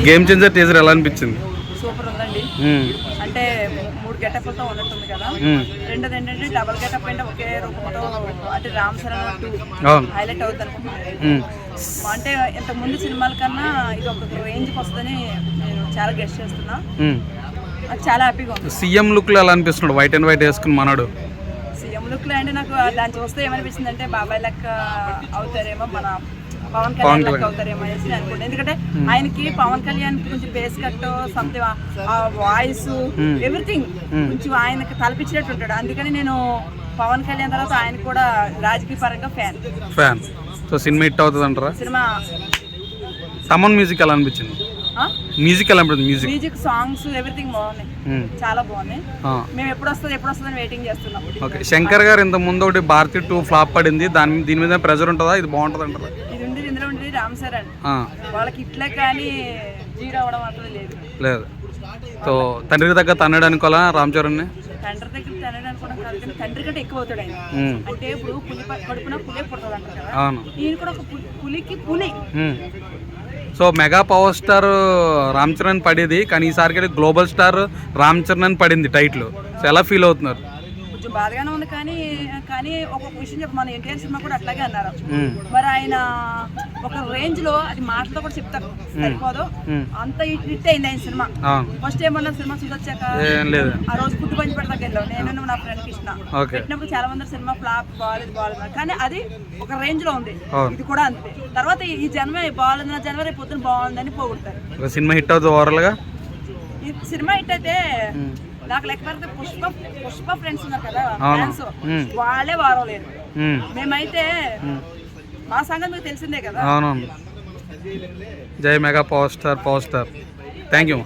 Game changer teaser ఎలా అనిపించింది? Super ఉందండి. అంటే 3 గెటప్లతో ఉన్నట్టుంది కదా. రెండోది ఏంటంటే డబుల్ గెటప్ అంటే ఒకే రూపంతో అంటే రామ్ చరణ్ హైలైట్ అవుతుంది అనుకుంటున్నాను. అంటే ఇంతకు ముందు సినిమాల కన్నా ఇది ఒక రేంజ్కి వస్తుందని నేను చాలా గెస్ట్ చేస్తున్నా. చాలా హ్యాపీగా ఉంది. సీఎం లుక్ లో ఎలా అనిపిస్తున్నాడు? వైట్ అండ్ వైట్ వేసుకుని మనోడు. సీఎం లుక్ లో అంటే నాకు దాన్ని చూస్తే ఏమనిపిస్తుంది అంటే బాబాయ్ లెక్క అవుతారేమో, మన పవన్ కళ్యాణ్ లెక్క అవుతారేమో అనేసి అనుకోండి. ఎందుకంటే ఆయనకి పవన్ కళ్యాణ్ కొంచెం బేస్ కట్ సంథింగ్ ఆ వాయిస్ ఎవ్రీథింగ్ కొంచెం ఆయనకి తలపించినట్టు ఉంటాడు. అందుకని నేను పవన్ కళ్యాణ్ తర్వాత ఆయన కూడా రాజకీయ పరంగా ఫ్యాన్. సో సినిమా హిట్ అవుతుంది అంటారా? సినిమా తమన్ మ్యూజిక్ ఎలా అనిపించింది? మ్యూజిక్ ఎలా అనిపించింది? మ్యూజిక్ సాంగ్స్ ఎవ్రీథింగ్ బాగున్నాయి, చాలా బాగున్నాయి. మేము ఎప్పుడు వస్తుంది వెయిటింగ్ చేస్తున్నాం. ఓకే, శంకర్ గారు ఇంత ముందు ఒకటి భారతి 2 ఫ్లాప్ పడింది, దీని మీద ప్రెజర్ ఉంటుందా? ఇది బాగుంటుంది అంటారా? ఇందులో ఉండేది రామ్ చరణ్, వాళ్ళకి ఇట్లే కానీ జీరో అవడం అట్లా లేదు. సో తండ్రికి దగ్గర తన్నడు అనుకోవాలా రామ్ చరణ్? తండ్రి దగ్గర తనడు అనుకోవడం కాదు, కానీ తండ్రి కంటే ఎక్కువ అవుతాడు ఆయన. అంటే ఇప్పుడు పులి కడుపున పులే పుడుతుంది అంటారు కదా, ఈయన కూడా ఒక పులికి పులి. So mega power star Ram Charan పడేది, కానీ ఈసారికి గ్లోబల్ స్టార్ రామ్ చరణ్ అని పడింది టైటిల్. సో ఎలా ఫీల్ అవుతున్నారు? కొంచెం బాధగానే ఉంది, కానీ ఒక్కొక్క విషయం చెప్పి మన ఎన్టీఆర్ సినిమా కూడా అట్లాగే అన్నారు. మరి ఆయన ఒక రేంజ్ లో అది మాటలతో కూడా చెప్తారు, సరిపోదు అంత హిట్ అయింది ఆయన సినిమా. ఫస్ట్ ఏమన్నా సినిమా చూసొచ్చాక ఆ రోజు ఫుడ్ పంచి పెడతాకి వెళ్ళాం నేను నా ఫ్రెండ్ కృష్ణ. పెట్టినప్పుడు చాలా మంది సినిమా ఫ్లాప్ బాగాలేదు, కానీ అది ఒక రేంజ్ లో ఉంది. ఇది కూడా అంతే. తర్వాత ఈ జనవరి బాగాలేదు, నా జనవరి పొద్దున బాగుందని పోగొడతారు. సినిమా హిట్ అవుతుంది ఓవరాల్ గా. ఈ సినిమా హిట్ అయితే నాకు లేకపోతే పుష్ప ఫ్రెండ్స్ ఉన్నారు కదా, ఫ్యాన్స్ వాళ్ళే వారలేదు. మేమైతే మా సంగతి మీకు తెలిసిందే కదా. అవునవును. జై mega power star. Thank you.